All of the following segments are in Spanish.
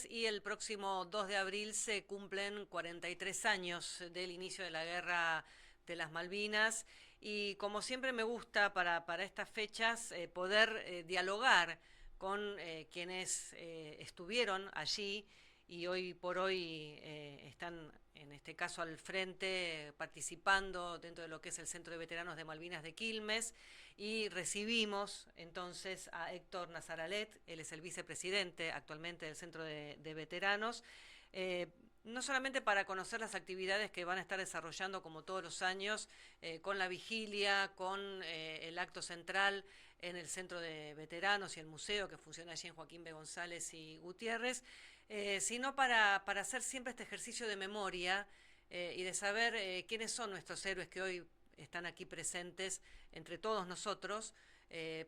Y el próximo 2 de abril se cumplen 43 años del inicio de la Guerra de las Malvinas y como siempre me gusta para estas fechas poder dialogar con quienes estuvieron allí y hoy por hoy están en este caso al frente participando dentro de lo que es el Centro de Veteranos de Malvinas de Quilmes y recibimos entonces a Héctor Nazaralet, él es el vicepresidente actualmente del Centro de Veteranos, eh, no solamente para conocer las actividades que van a estar desarrollando como todos los años, con la vigilia, con el acto central en el Centro de Veteranos y el museo que funciona allí en Joaquín B. González y Gutiérrez, sino para hacer siempre este ejercicio de memoria y de saber quiénes son nuestros héroes que hoy están aquí presentes entre todos nosotros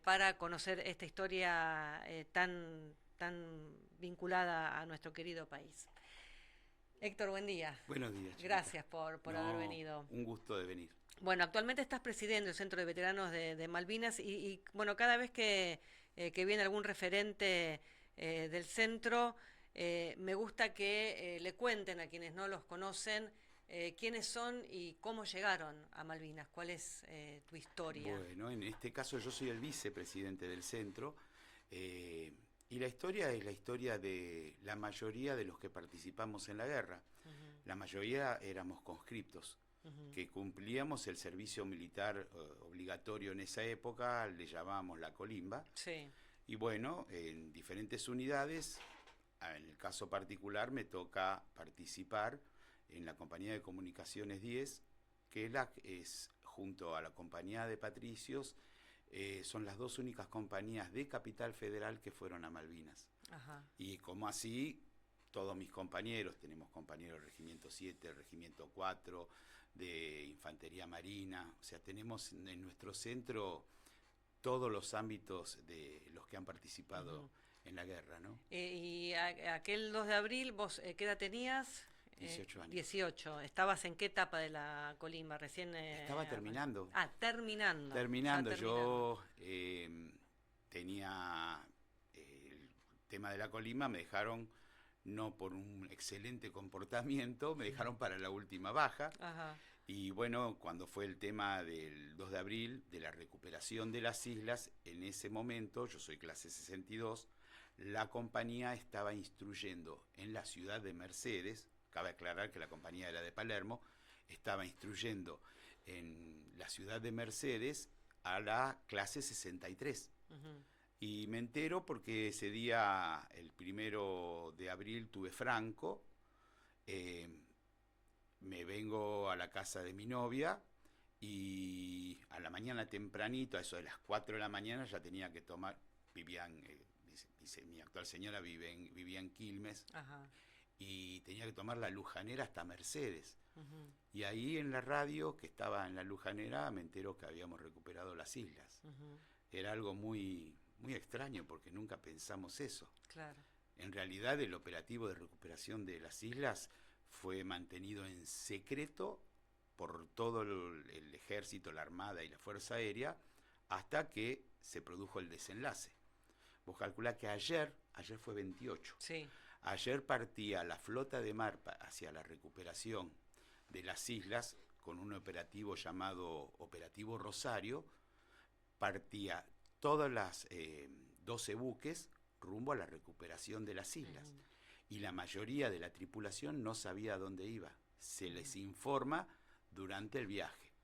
para conocer esta historia tan vinculada a nuestro querido país. Héctor, buen día. Buenos días, chiquita. Gracias por haber No, venido. un gusto de venir. Bueno, actualmente estás presidiendo el Centro de Veteranos de Malvinas bueno, cada vez que viene algún referente del centro, me gusta que le cuenten a quienes no los conocen quiénes son y cómo llegaron a Malvinas, cuál es tu historia. Bueno, en este caso yo soy el vicepresidente del centro y la historia es la historia de la mayoría de los que participamos en la guerra. La mayoría éramos conscriptos, que cumplíamos el servicio militar obligatorio en esa época, le llamábamos la colimba. Sí. Y bueno, en diferentes unidades, en el caso particular me toca participar en la Compañía de Comunicaciones 10, que es junto a la Compañía de Patricios, son las dos únicas compañías de Capital Federal que fueron a Malvinas. Ajá. Y como así, todos mis compañeros, tenemos compañeros del Regimiento 7, del Regimiento 4, de Infantería Marina, o sea, tenemos en nuestro centro todos los ámbitos de los que han participado en la guerra, ¿no? Aquel 2 de abril, ¿vos qué edad tenías? 18 años. 18. ¿Estabas en qué etapa de la colimba? Recién... Estaba terminando. Terminando. Ya Terminando, terminando. yo tenía el tema de la colima, me dejaron, no por un excelente comportamiento, me dejaron para la última baja. Ajá. Y bueno, cuando fue el tema del 2 de abril, de la recuperación de las islas, en ese momento, yo soy clase 62, la compañía estaba instruyendo en la ciudad de Mercedes, cabe aclarar que la compañía era de Palermo, estaba instruyendo en la ciudad de Mercedes a la clase 63. Y me entero porque ese día, el 1 de abril, tuve Franco, me vengo a la casa de mi novia y a la mañana tempranito, a eso de las 4 de la mañana, ya tenía que tomar, dice, mi actual señora vivía en Quilmes. Ajá. Y tenía que tomar la Lujanera hasta Mercedes. Y ahí en la radio, que estaba en la Lujanera, me entero que habíamos recuperado las islas. Era algo muy, muy extraño porque nunca pensamos eso. Claro. En realidad el operativo de recuperación de las islas fue mantenido en secreto por todo el ejército, la armada y la fuerza aérea hasta que se produjo el desenlace. Vos calculás que ayer fue 28. Sí. Ayer partía la flota de mar hacia la recuperación de las islas con un operativo llamado Operativo Rosario. Partía todas las 12 buques rumbo a la recuperación de las islas. Y la mayoría de la tripulación no sabía a dónde iba. Se les informa durante el viaje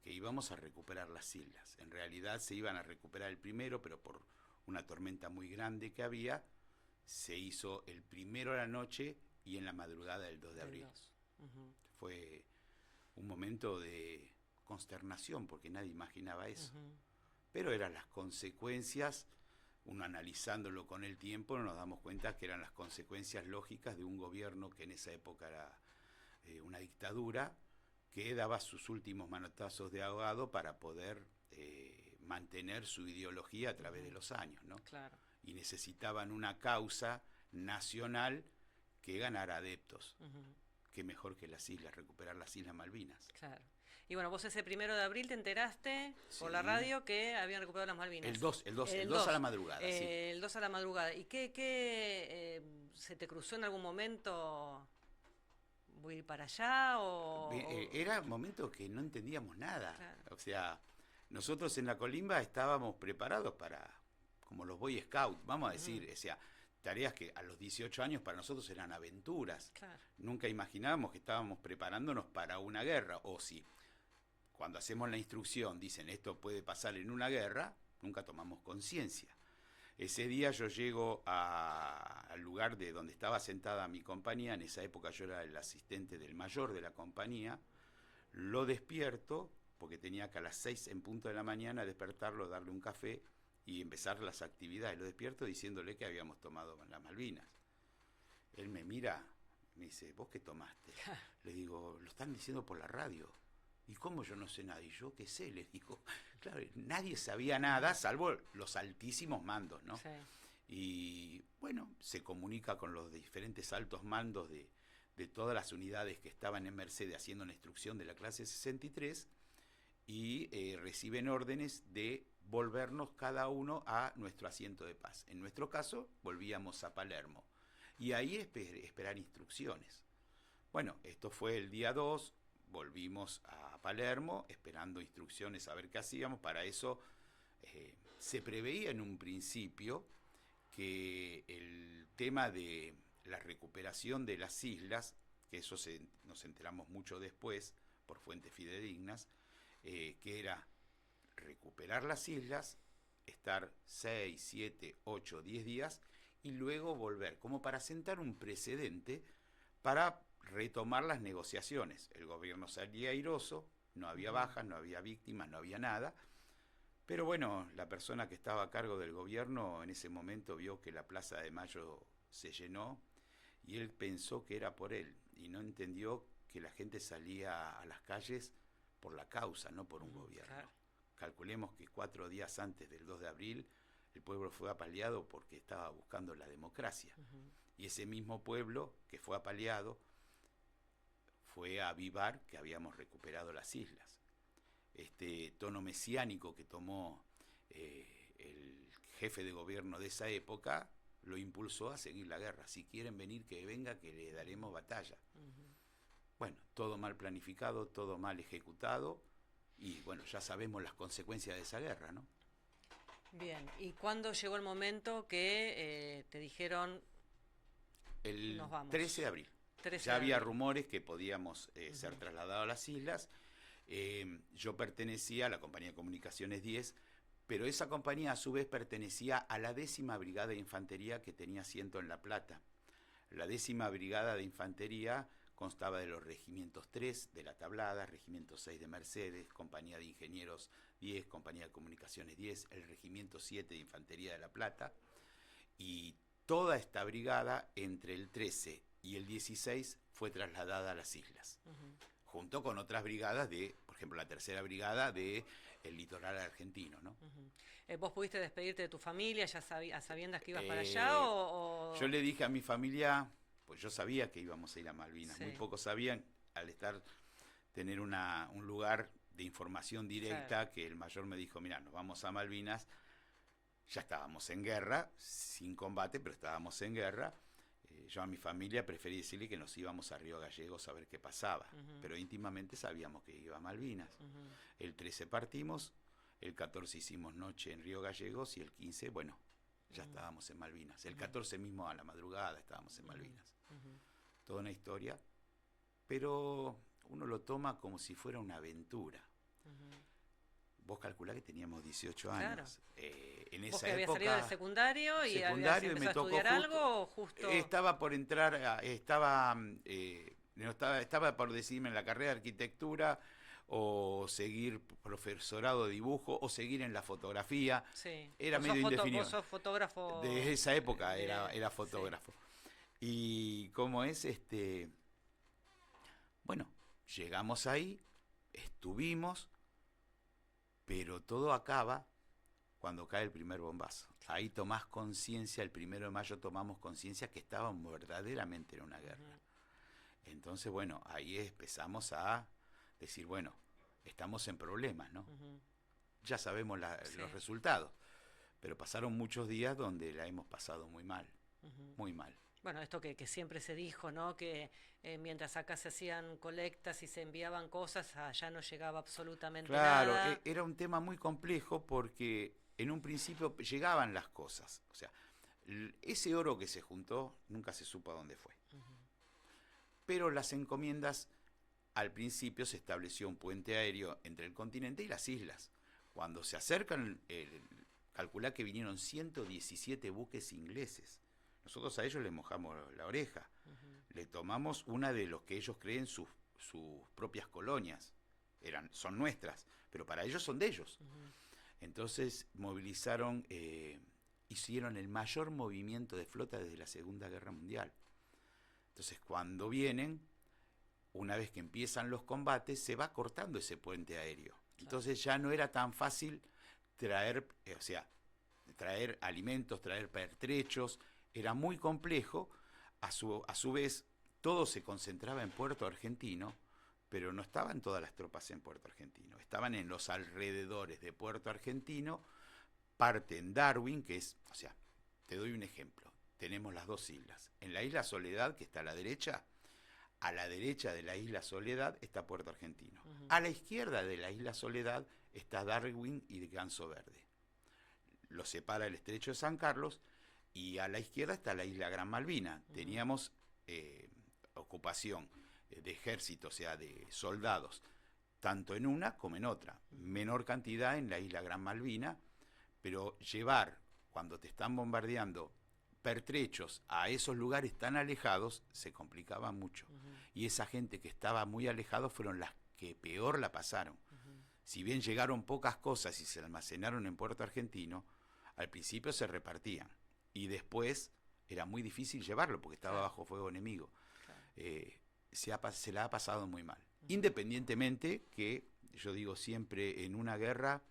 que íbamos a recuperar las islas. En realidad se iban a recuperar el primero, pero por una tormenta muy grande que había, se hizo el primero a la noche y en la madrugada del 2 de abril. Fue un momento de consternación porque nadie imaginaba eso. Pero eran las consecuencias, uno analizándolo con el tiempo nos damos cuenta que eran las consecuencias lógicas de un gobierno que en esa época era una dictadura que daba sus últimos manotazos de ahogado para poder mantener su ideología a través de los años, ¿no? Claro. Y necesitaban una causa nacional que ganara adeptos. Qué mejor que las islas, recuperar las Islas Malvinas. Claro. Y bueno, vos ese 1 de abril te enteraste por la Sí. radio que habían recuperado las Malvinas. El 2 a la madrugada, sí. El 2 a la madrugada. ¿Y se te cruzó en algún momento? ¿Voy a ir para allá Era un momento que no entendíamos nada. Claro. O sea, nosotros en la Colimba estábamos preparados para, como los Boy Scouts, vamos a decir, o sea, tareas que a los 18 años para nosotros eran aventuras. Claro. Nunca imaginábamos que estábamos preparándonos para una guerra. O si cuando hacemos la instrucción dicen esto puede pasar en una guerra, nunca tomamos conciencia. Ese día yo llego al lugar de donde estaba sentada mi compañía, en esa época yo era el asistente del mayor de la compañía, lo despierto, porque tenía que a las 6 en punto de la mañana despertarlo, darle un café y empezar las actividades. Lo despierto diciéndole que habíamos tomado las Malvinas. Él me mira, me dice, ¿vos qué tomaste? Le digo, lo están diciendo por la radio. ¿Y cómo yo no sé nada? Y yo qué sé, les digo. Claro, nadie sabía nada, salvo los altísimos mandos, ¿no? Sí. Y bueno, se comunica con los diferentes altos mandos de todas las unidades que estaban en Mercedes haciendo una instrucción de la clase 63 y reciben órdenes de volvernos cada uno a nuestro asiento de paz. En nuestro caso, volvíamos a Palermo. Y ahí esperar instrucciones. Bueno, esto fue el día 2. Volvimos a Palermo esperando instrucciones a ver qué hacíamos. Para eso se preveía en un principio que el tema de la recuperación de las islas, que eso nos enteramos mucho después por fuentes fidedignas, que era recuperar las islas, estar 6, 7, 8, 10 días y luego volver, como para sentar un precedente para retomar las negociaciones. El gobierno salía airoso, no había bajas, no había víctimas, no había nada, pero bueno, la persona que estaba a cargo del gobierno en ese momento vio que la Plaza de Mayo se llenó y él pensó que era por él y no entendió que la gente salía a las calles por la causa, no por un gobierno. Claro. Calculemos que 4 días antes del 2 de abril el pueblo fue apaleado porque estaba buscando la democracia. Y ese mismo pueblo que fue apaleado fue a avivar que habíamos recuperado las islas. Este tono mesiánico que tomó el jefe de gobierno de esa época lo impulsó a seguir la guerra. Si quieren venir, que venga, que le daremos batalla. Bueno, todo mal planificado, todo mal ejecutado y bueno, ya sabemos las consecuencias de esa guerra, ¿no? Bien, ¿y cuándo llegó el momento que te dijeron el nos vamos? 13 de abril. 13 Ya de había abril. rumores que podíamos ser trasladados a las islas. Yo pertenecía a la compañía de comunicaciones 10, pero esa compañía a su vez pertenecía a la 10ª Brigada de Infantería que tenía asiento en La Plata. La 10ª Brigada de Infantería constaba de los regimientos 3 de La Tablada, regimiento 6 de Mercedes, compañía de ingenieros 10, compañía de comunicaciones 10, el regimiento 7 de Infantería de La Plata, y toda esta brigada entre el 13 y el 16 fue trasladada a las islas, junto con otras brigadas de, por ejemplo, la 3ª Brigada del litoral argentino, ¿no? ¿Vos pudiste despedirte de tu familia ya a sabiendas que ibas para allá o...? Yo le dije a mi familia, pues yo sabía que íbamos a ir a Malvinas, Sí. muy pocos sabían, al tener un lugar de información directa, que el mayor me dijo, mira, nos vamos a Malvinas, ya estábamos en guerra, sin combate, pero estábamos en guerra. Yo a mi familia preferí decirle que nos íbamos a Río Gallegos a ver qué pasaba, pero íntimamente sabíamos que iba a Malvinas. El 13 partimos, el 14 hicimos noche en Río Gallegos y el 15, bueno, ya estábamos en Malvinas. El 14 mismo a la madrugada estábamos en Malvinas. Toda una historia, pero uno lo toma como si fuera una aventura. Vos calculá que teníamos 18 años. En ¿Vos esa que habías época, salido del secundario y habías y me empezado a tocó estudiar algo o justo...? Estaba por entrar, estaba por decidirme en la carrera de arquitectura o seguir profesorado de dibujo o seguir en la fotografía. Sí. Era medio indefinido. Vos sos fotógrafo... De esa época era fotógrafo. Sí. Y como es, bueno, llegamos ahí, estuvimos, pero todo acaba cuando cae el primer bombazo. Ahí tomás conciencia, el 1 de mayo tomamos conciencia que estábamos verdaderamente en una guerra. Entonces, bueno, ahí empezamos a decir, bueno, estamos en problemas, ¿no? Ujú. Ya sabemos Sí. los resultados, pero pasaron muchos días donde la hemos pasado muy mal, Ujú. muy mal. Bueno, esto que siempre se dijo, ¿no? Que mientras acá se hacían colectas y se enviaban cosas, allá no llegaba absolutamente Claro, nada. era un tema muy complejo porque en un principio llegaban las cosas, o sea, ese oro que se juntó nunca se supo a dónde fue. Ujú. Pero las encomiendas, al principio se estableció un puente aéreo entre el continente y las islas. Cuando se acercan, calculá que vinieron 117 buques ingleses. Nosotros a ellos les mojamos la oreja. Ujú. Le tomamos una de los que ellos creen sus propias colonias. Son nuestras, pero para ellos son de ellos. Ujú. Entonces movilizaron, hicieron el mayor movimiento de flota desde la Segunda Guerra Mundial. Entonces cuando vienen, una vez que empiezan los combates, se va cortando ese puente aéreo. Claro. Entonces ya no era tan fácil traer, o sea, traer alimentos, traer pertrechos, era muy complejo. A su vez, todo se concentraba en Puerto Argentino, pero no estaban todas las tropas en Puerto Argentino, estaban en los alrededores de Puerto Argentino, parte en Darwin, que es, o sea, te doy un ejemplo, tenemos las dos islas. En la isla Soledad, que está a la derecha de la isla Soledad está Puerto Argentino. Ujú. A la izquierda de la isla Soledad está Darwin y Ganso Verde. Lo separa el estrecho de San Carlos y a la izquierda está la isla Gran Malvina. Ujú. Teníamos ocupación de ejército, o sea, de soldados, tanto en una como en otra. Menor cantidad en la isla Gran Malvina, pero llevar, cuando te están bombardeando, pertrechos a esos lugares tan alejados, se complicaba mucho. Ujú. Y esa gente que estaba muy alejado fueron las que peor la pasaron. Ujú. Si bien llegaron pocas cosas y se almacenaron en Puerto Argentino, al principio se repartían. Y después era muy difícil llevarlo porque estaba Claro. bajo fuego enemigo. Claro. Se la ha pasado muy mal. Ujú. Independientemente que, yo digo siempre, en una guerra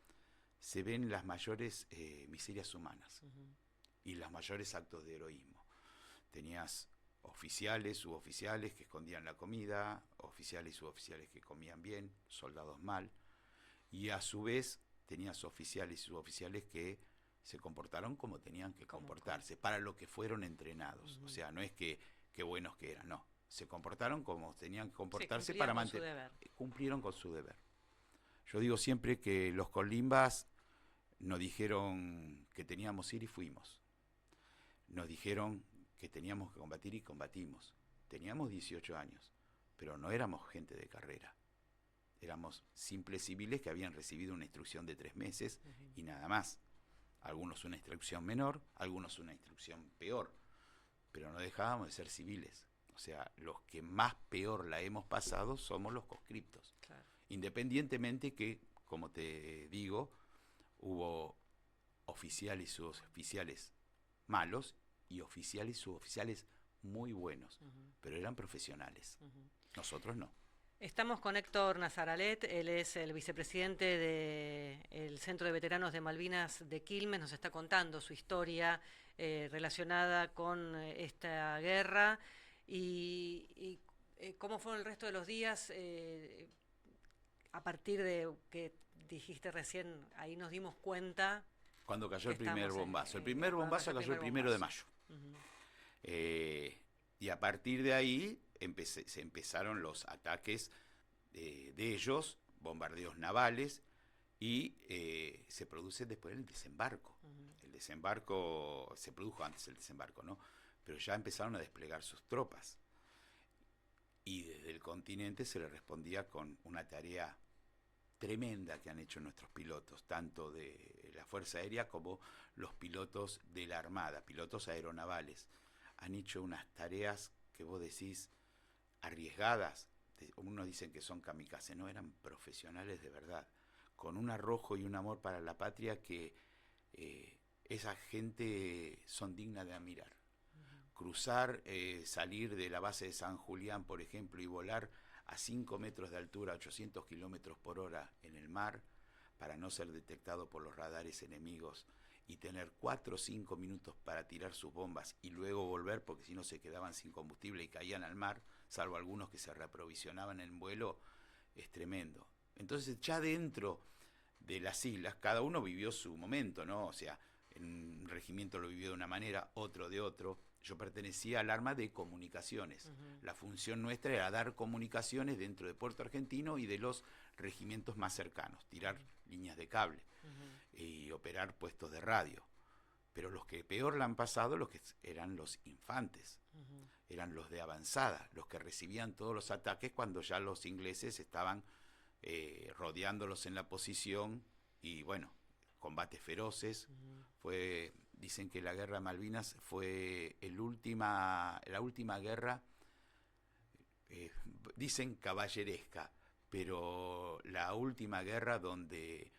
se ven las mayores miserias humanas Ujú. y los mayores actos de heroísmo. Tenías oficiales, suboficiales que escondían la comida, oficiales y suboficiales que comían bien, soldados mal, y a su vez tenías oficiales y suboficiales que se comportaron como tenían que comportarse, para lo que fueron entrenados. Ujú. O sea, no es que qué buenos que eran, no. Se comportaron como tenían que Sí, comportarse cumplían para con su mantener. deber. Cumplieron con su deber. Yo digo siempre que los colimbas nos dijeron que teníamos que ir y fuimos. Nos dijeron que teníamos que combatir y combatimos. Teníamos 18 años, pero no éramos gente de carrera. Éramos simples civiles que habían recibido una instrucción de 3 meses Ujú. y nada más. Algunos una instrucción menor, algunos una instrucción peor, pero no dejábamos de ser civiles. O sea, los que más peor la hemos pasado somos los conscriptos. Claro. Independientemente que, como te digo, hubo oficiales y suboficiales malos y oficiales y suboficiales muy buenos, Ujú. pero eran profesionales. Ujú. Nosotros no. Estamos con Héctor Nazaralet, él es el vicepresidente del Centro de Veteranos de Malvinas de Quilmes, nos está contando su historia relacionada con esta guerra y cómo fueron el resto de los días a partir de que dijiste recién, ahí nos dimos cuenta Cuando cayó que el primer estamos bombazo. El primer cuando bombazo cayó el 1 de mayo. Ujú. Y a partir de ahí se empezaron los ataques de ellos, bombardeos navales, y se produce después el desembarco. Ujú. El desembarco, se produjo antes el desembarco, ¿no? Pero ya empezaron a desplegar sus tropas. Y desde el continente se le respondía con una tarea tremenda que han hecho nuestros pilotos, tanto de la Fuerza Aérea como los pilotos de la Armada, pilotos aeronavales. Han hecho unas tareas que vos decís arriesgadas. Unos dicen que son kamikaze, no, eran profesionales de verdad, con un arrojo y un amor para la patria que esa gente son dignas de admirar. Cruzar, salir de la base de San Julián, por ejemplo, y volar a 5 metros de altura, 800 kilómetros por hora en el mar, para no ser detectado por los radares enemigos, y tener 4 o 5 minutos para tirar sus bombas y luego volver, porque si no se quedaban sin combustible y caían al mar, salvo algunos que se reaprovisionaban en vuelo, es tremendo. Entonces ya dentro de las islas, cada uno vivió su momento, ¿no? O sea, en un regimiento lo vivió de una manera, otro de otro. Yo pertenecía al arma de comunicaciones. La función nuestra era dar comunicaciones dentro de Puerto Argentino y de los regimientos más cercanos, tirar líneas de cable y operar puestos de radio. Pero los que peor la han pasado los que eran los infantes, eran los de avanzada, los que recibían todos los ataques cuando ya los ingleses estaban rodeándolos en la posición y bueno, combates feroces. Dicen que la guerra de Malvinas fue la última guerra, dicen caballeresca, pero la última guerra donde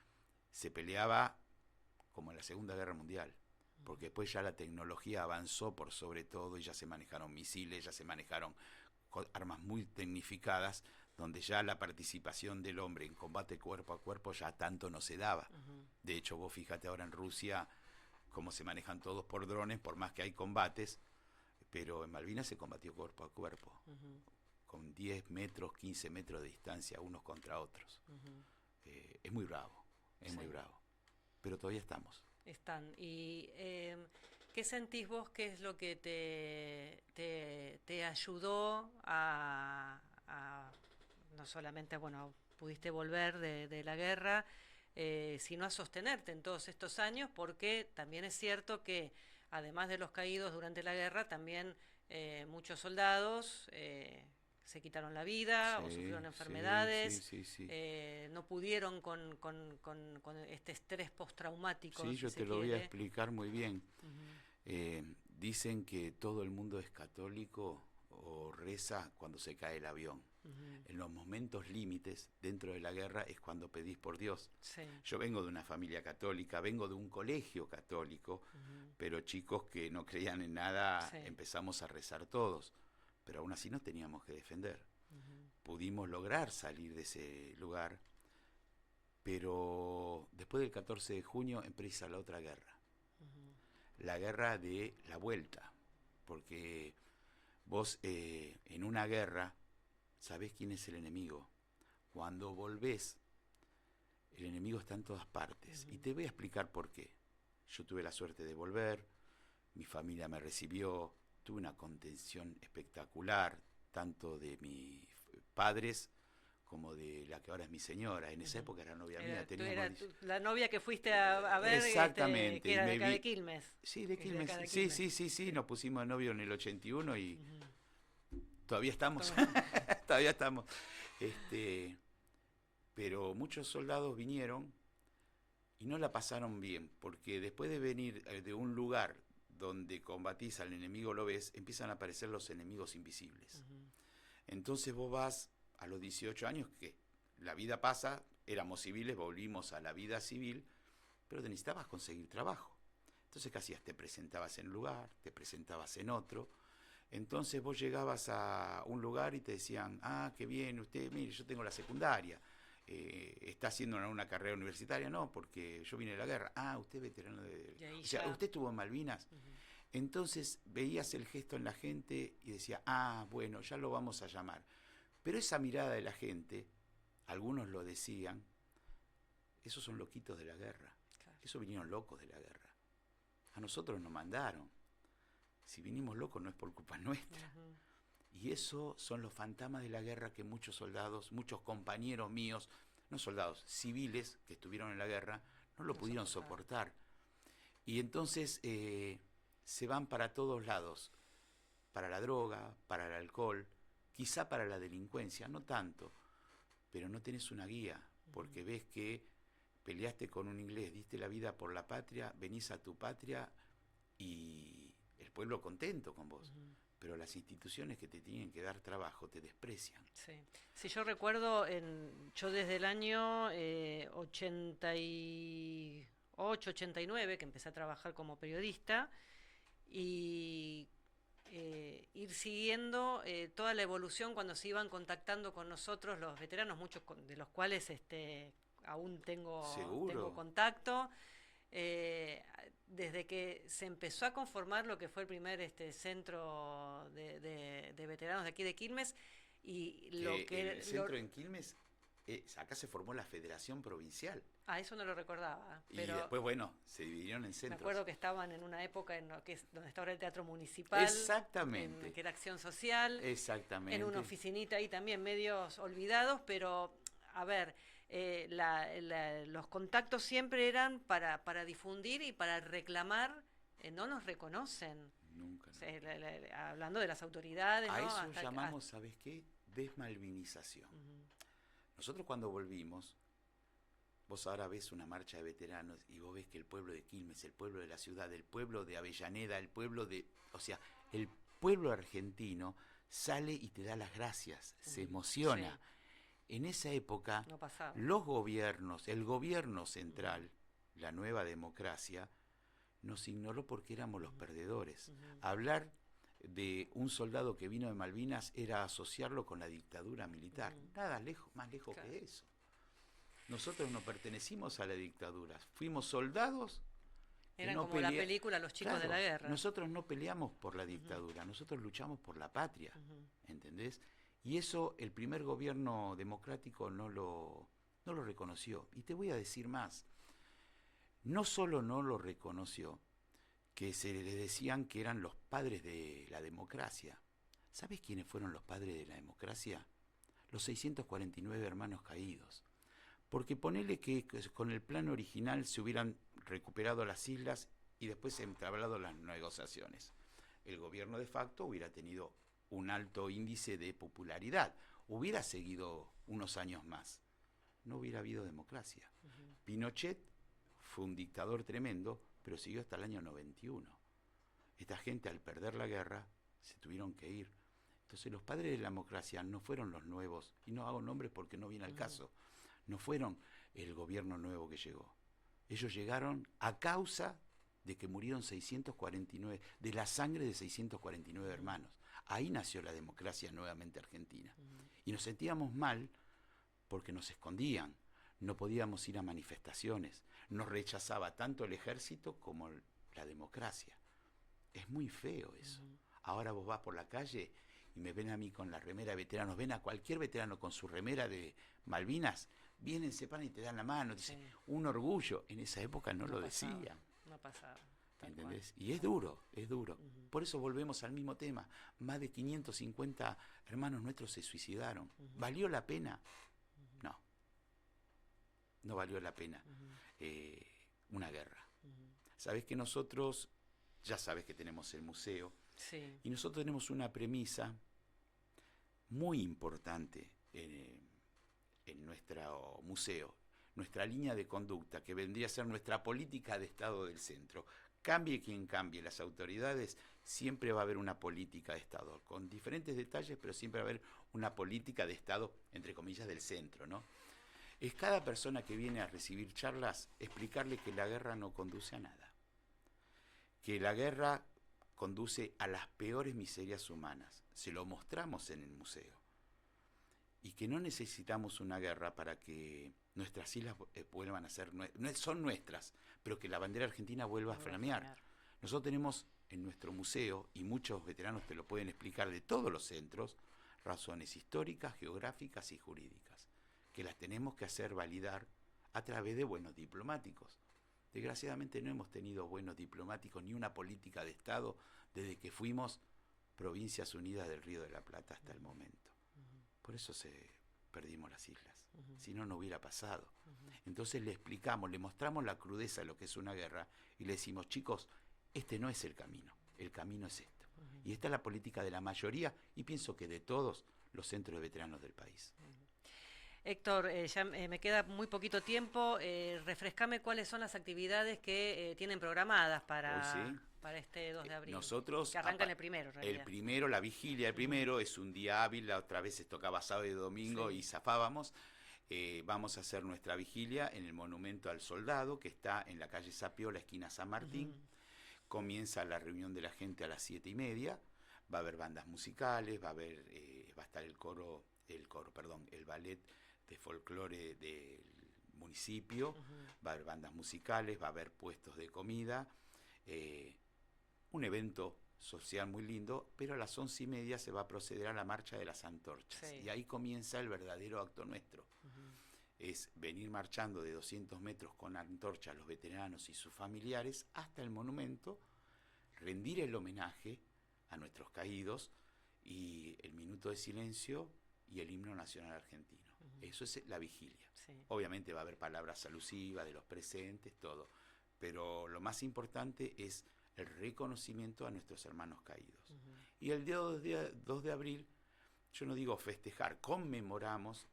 se peleaba como en la Segunda Guerra Mundial, porque después ya la tecnología avanzó por sobre todo y ya se manejaron misiles, ya se manejaron armas muy tecnificadas, donde ya la participación del hombre en combate cuerpo a cuerpo ya tanto no se daba. De hecho, vos fíjate ahora en Rusia cómo se manejan todos por drones, por más que hay combates, pero en Malvinas se combatió cuerpo a cuerpo, con 10 metros, 15 metros de distancia unos contra otros. Es muy bravo, muy bravo, pero todavía estamos. Están. ¿Y qué sentís vos que es lo que te ayudó a no solamente, bueno, pudiste volver de la guerra, sino a sostenerte en todos estos años? Porque también es cierto que, además de los caídos durante la guerra, también muchos soldados se quitaron la vida o sufrieron enfermedades, no pudieron con este estrés postraumático. Sí, yo te lo voy a explicar muy bien. Dicen que todo el mundo es católico o reza cuando se cae el avión. En los momentos límites dentro de la guerra es cuando pedís por Dios. Yo vengo de una familia católica, vengo de un colegio católico, pero chicos que no creían en nada, empezamos a rezar todos. Pero aún así nos teníamos que defender. Pudimos lograr salir de ese lugar, pero después del 14 de junio empieza la otra guerra. La guerra de la vuelta, porque vos en una guerra sabés quién es el enemigo. Cuando volvés, el enemigo está en todas partes. Y te voy a explicar por qué. Yo tuve la suerte de volver, mi familia me recibió, tuve una contención espectacular, tanto de mis padres como de la que ahora es mi señora. En esa época era novia mía. Era la novia que fuiste a ver. Exactamente. Que era de acá de Quilmes. Sí, de Quilmes. Sí, nos pusimos de novio en el 81 y todavía estamos. Todavía estamos. Pero muchos soldados vinieron y no la pasaron bien, porque después de venir de un lugar donde combatís al enemigo, lo ves, empiezan a aparecer los enemigos invisibles. Entonces vos vas a los 18 años, que la vida pasa, éramos civiles, volvimos a la vida civil, pero te necesitabas conseguir trabajo. Entonces, ¿qué hacías? Te presentabas en un lugar, te presentabas en otro. Entonces vos llegabas a un lugar y te decían, qué bien, usted, mire, yo tengo la secundaria, ¿está haciendo una carrera universitaria? No, porque yo vine de la guerra. Usted es veterano de... O sea, ¿usted estuvo en Malvinas? Entonces veías el gesto en la gente y decía, bueno, ya lo vamos a llamar. Pero esa mirada de la gente, algunos lo decían, esos son loquitos de la guerra. Claro. Esos vinieron locos de la guerra. A nosotros nos mandaron. Si vinimos locos no es por culpa nuestra. Y eso son los fantasmas de la guerra que muchos soldados, muchos compañeros míos, no soldados, civiles que estuvieron en la guerra, no lo pudieron soportar. Y entonces se van para todos lados, para la droga, para el alcohol, quizá para la delincuencia, no tanto, pero no tenés una guía, porque ves que peleaste con un inglés, diste la vida por la patria, venís a tu patria y el pueblo contento con vos. Pero las instituciones que te tienen que dar trabajo te desprecian. Sí, yo recuerdo, yo desde el año 88, 89, que empecé a trabajar como periodista, y ir siguiendo toda la evolución cuando se iban contactando con nosotros los veteranos, muchos de los cuales aún tengo contacto. Desde que se empezó a conformar lo que fue el primer centro de veteranos de aquí de Quilmes, y el centro en Quilmes acá se formó la Federación Provincial. Ah, eso no lo recordaba. Y Pero después, bueno, se dividieron en me centros. acuerdo que estaban en una época en lo que es donde está ahora el Teatro Municipal. Exactamente. Que era Acción Social. Exactamente. En una oficinita ahí también, medios olvidados, pero, a ver, los contactos siempre eran para difundir y para reclamar. No nos reconocen. Nunca. O sea, hablando de las autoridades, A ¿no? eso llamamos, ¿sabes qué? Desmalvinización. Nosotros cuando volvimos, vos ahora ves una marcha de veteranos y vos ves que el pueblo de Quilmes, el pueblo de la ciudad, el pueblo de Avellaneda, el pueblo de... O sea, el pueblo argentino sale y te da las gracias, se emociona. Sí. En esa época, no pasaba. Los gobiernos, el gobierno central, la nueva democracia, nos ignoró porque éramos los perdedores. Hablar de un soldado que vino de Malvinas era asociarlo con la dictadura militar. Nada más lejos claro. que eso. Nosotros no pertenecimos a la dictadura, fuimos soldados. Eran no como la película Los chicos claro, de la guerra. Nosotros no peleamos por la dictadura, nosotros luchamos por la patria, ¿entendés? Y eso el primer gobierno democrático no lo reconoció. Y te voy a decir más, no solo no lo reconoció, que se les decían que eran los padres de la democracia. ¿Sabes quiénes fueron los padres de la democracia? Los 649 hermanos caídos. Porque ponele que con el plan original se hubieran recuperado las islas y después se entablado las negociaciones. El gobierno de facto hubiera tenido un alto índice de popularidad, hubiera seguido unos años más. No hubiera habido democracia. Pinochet fue un dictador tremendo, pero siguió hasta el año 91. Esta gente al perder la guerra se tuvieron que ir. Entonces los padres de la democracia no fueron los nuevos, y no hago nombres porque no viene al caso, no fueron el gobierno nuevo que llegó. Ellos llegaron a causa de que murieron 649, de la sangre de 649 hermanos. Ahí nació la democracia nuevamente argentina. Y nos sentíamos mal porque nos escondían, no podíamos ir a manifestaciones, nos rechazaba tanto el ejército como la democracia. Es muy feo eso. Ahora vos vas por la calle y me ven a mí con la remera de veteranos, ven a cualquier veterano con su remera de Malvinas, vienen, se paran y te dan la mano, dicen, un orgullo. En esa época no lo pasaba, decían. No pasaba. ¿Entendés? Y es duro, es duro. Por eso volvemos al mismo tema. Más de 550 hermanos nuestros se suicidaron. ¿Valió la pena? No. No valió la pena una guerra. Sabés que nosotros, ya sabés que tenemos el museo, y nosotros tenemos una premisa muy importante en nuestro museo, nuestra línea de conducta, que vendría a ser nuestra política de Estado del centro. Cambie quien cambie las autoridades, siempre va a haber una política de Estado, con diferentes detalles, pero siempre va a haber una política de Estado, entre comillas, del centro, ¿no? Es cada persona que viene a recibir charlas, explicarle que la guerra no conduce a nada, que la guerra conduce a las peores miserias humanas. Se lo mostramos en el museo. Y que no necesitamos una guerra para que nuestras islas vuelvan a ser, son nuestras, pero que la bandera argentina vuelva a flamear. Nosotros tenemos en nuestro museo, y muchos veteranos te lo pueden explicar de todos los centros, razones históricas, geográficas y jurídicas, que las tenemos que hacer validar a través de buenos diplomáticos. Desgraciadamente no hemos tenido buenos diplomáticos ni una política de Estado desde que fuimos Provincias Unidas del Río de la Plata hasta el momento. Por eso perdimos las islas. Si no, no hubiera pasado. Entonces le explicamos, le mostramos la crudeza de lo que es una guerra y le decimos, chicos, este no es el camino es esto. Y esta es la política de la mayoría y pienso que de todos los centros de veteranos del país. Héctor, ya me queda muy poquito tiempo. Refrescame cuáles son las actividades que tienen programadas para este 2 de abril. Nosotros, que arrancan el primero, en realidad. El primero, la vigilia, el primero es un día hábil, la otra vez tocaba sábado y domingo y zafábamos. Vamos a hacer nuestra vigilia en el Monumento al Soldado, que está en la calle Sapiola, esquina San Martín. Comienza la reunión de la gente a las 7:30. Va a haber bandas musicales, va a estar el ballet de folclore del municipio, va a haber bandas musicales, va a haber puestos de comida, un evento social muy lindo, pero a las 11:30 se va a proceder a la marcha de las antorchas, y ahí comienza el verdadero acto nuestro. es venir marchando de 200 metros con antorcha a los veteranos y sus familiares hasta el monumento, rendir el homenaje a nuestros caídos y el minuto de silencio y el himno nacional argentino. Eso es la vigilia. Sí. Obviamente va a haber palabras alusivas de los presentes, todo, pero lo más importante es el reconocimiento a nuestros hermanos caídos. Y el día 2 de abril, yo no digo festejar, conmemoramos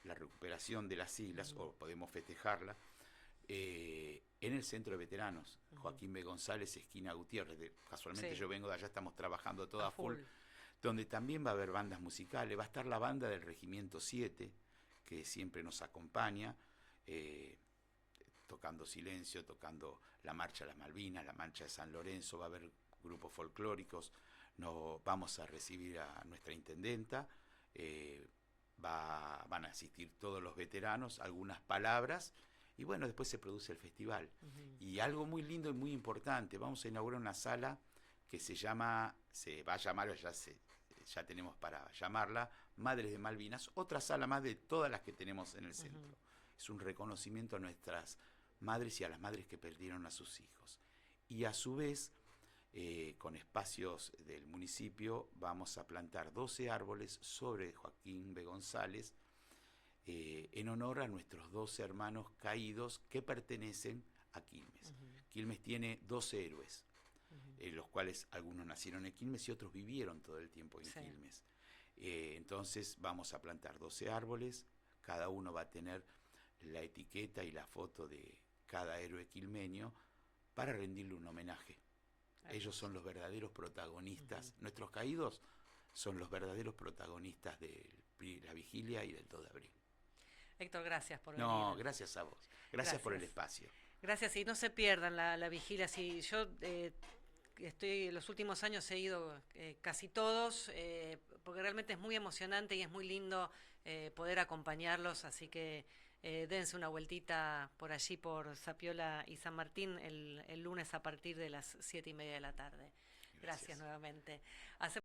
la recuperación de las islas, o podemos festejarla, en el centro de veteranos, Joaquín B. González, esquina Gutiérrez. Casualmente yo vengo de allá, estamos trabajando todo a full, donde también va a haber bandas musicales, va a estar la banda del Regimiento 7, que siempre nos acompaña, tocando silencio, tocando la Marcha de las Malvinas, la Marcha de San Lorenzo, va a haber grupos folclóricos, vamos a recibir a nuestra intendenta, van a asistir todos los veteranos, algunas palabras, y bueno, después se produce el festival. Y algo muy lindo y muy importante, vamos a inaugurar una sala que se va a llamar, ya tenemos para llamarla, Madres de Malvinas, otra sala más de todas las que tenemos en el centro. Es un reconocimiento a nuestras madres y a las madres que perdieron a sus hijos. Y a su vez, con espacios del municipio, vamos a plantar 12 árboles sobre Joaquín B. González, en honor a nuestros 12 hermanos caídos que pertenecen a Quilmes. Quilmes tiene 12 héroes, los cuales algunos nacieron en Quilmes y otros vivieron todo el tiempo en Quilmes. Entonces vamos a plantar 12 árboles, cada uno va a tener la etiqueta y la foto de cada héroe quilmeño para rendirle un homenaje. Ellos son los verdaderos protagonistas, nuestros caídos son los verdaderos protagonistas de la vigilia y del 2 de abril. Héctor, gracias por venir. No, gracias a vos. Gracias por el espacio. Gracias, y no se pierdan la vigilia. Si yo los últimos años he ido casi todos, porque realmente es muy emocionante y es muy lindo poder acompañarlos, así que dense una vueltita por allí, por Zapiola y San Martín, el lunes a partir de las 7:30 de la tarde. Gracias nuevamente.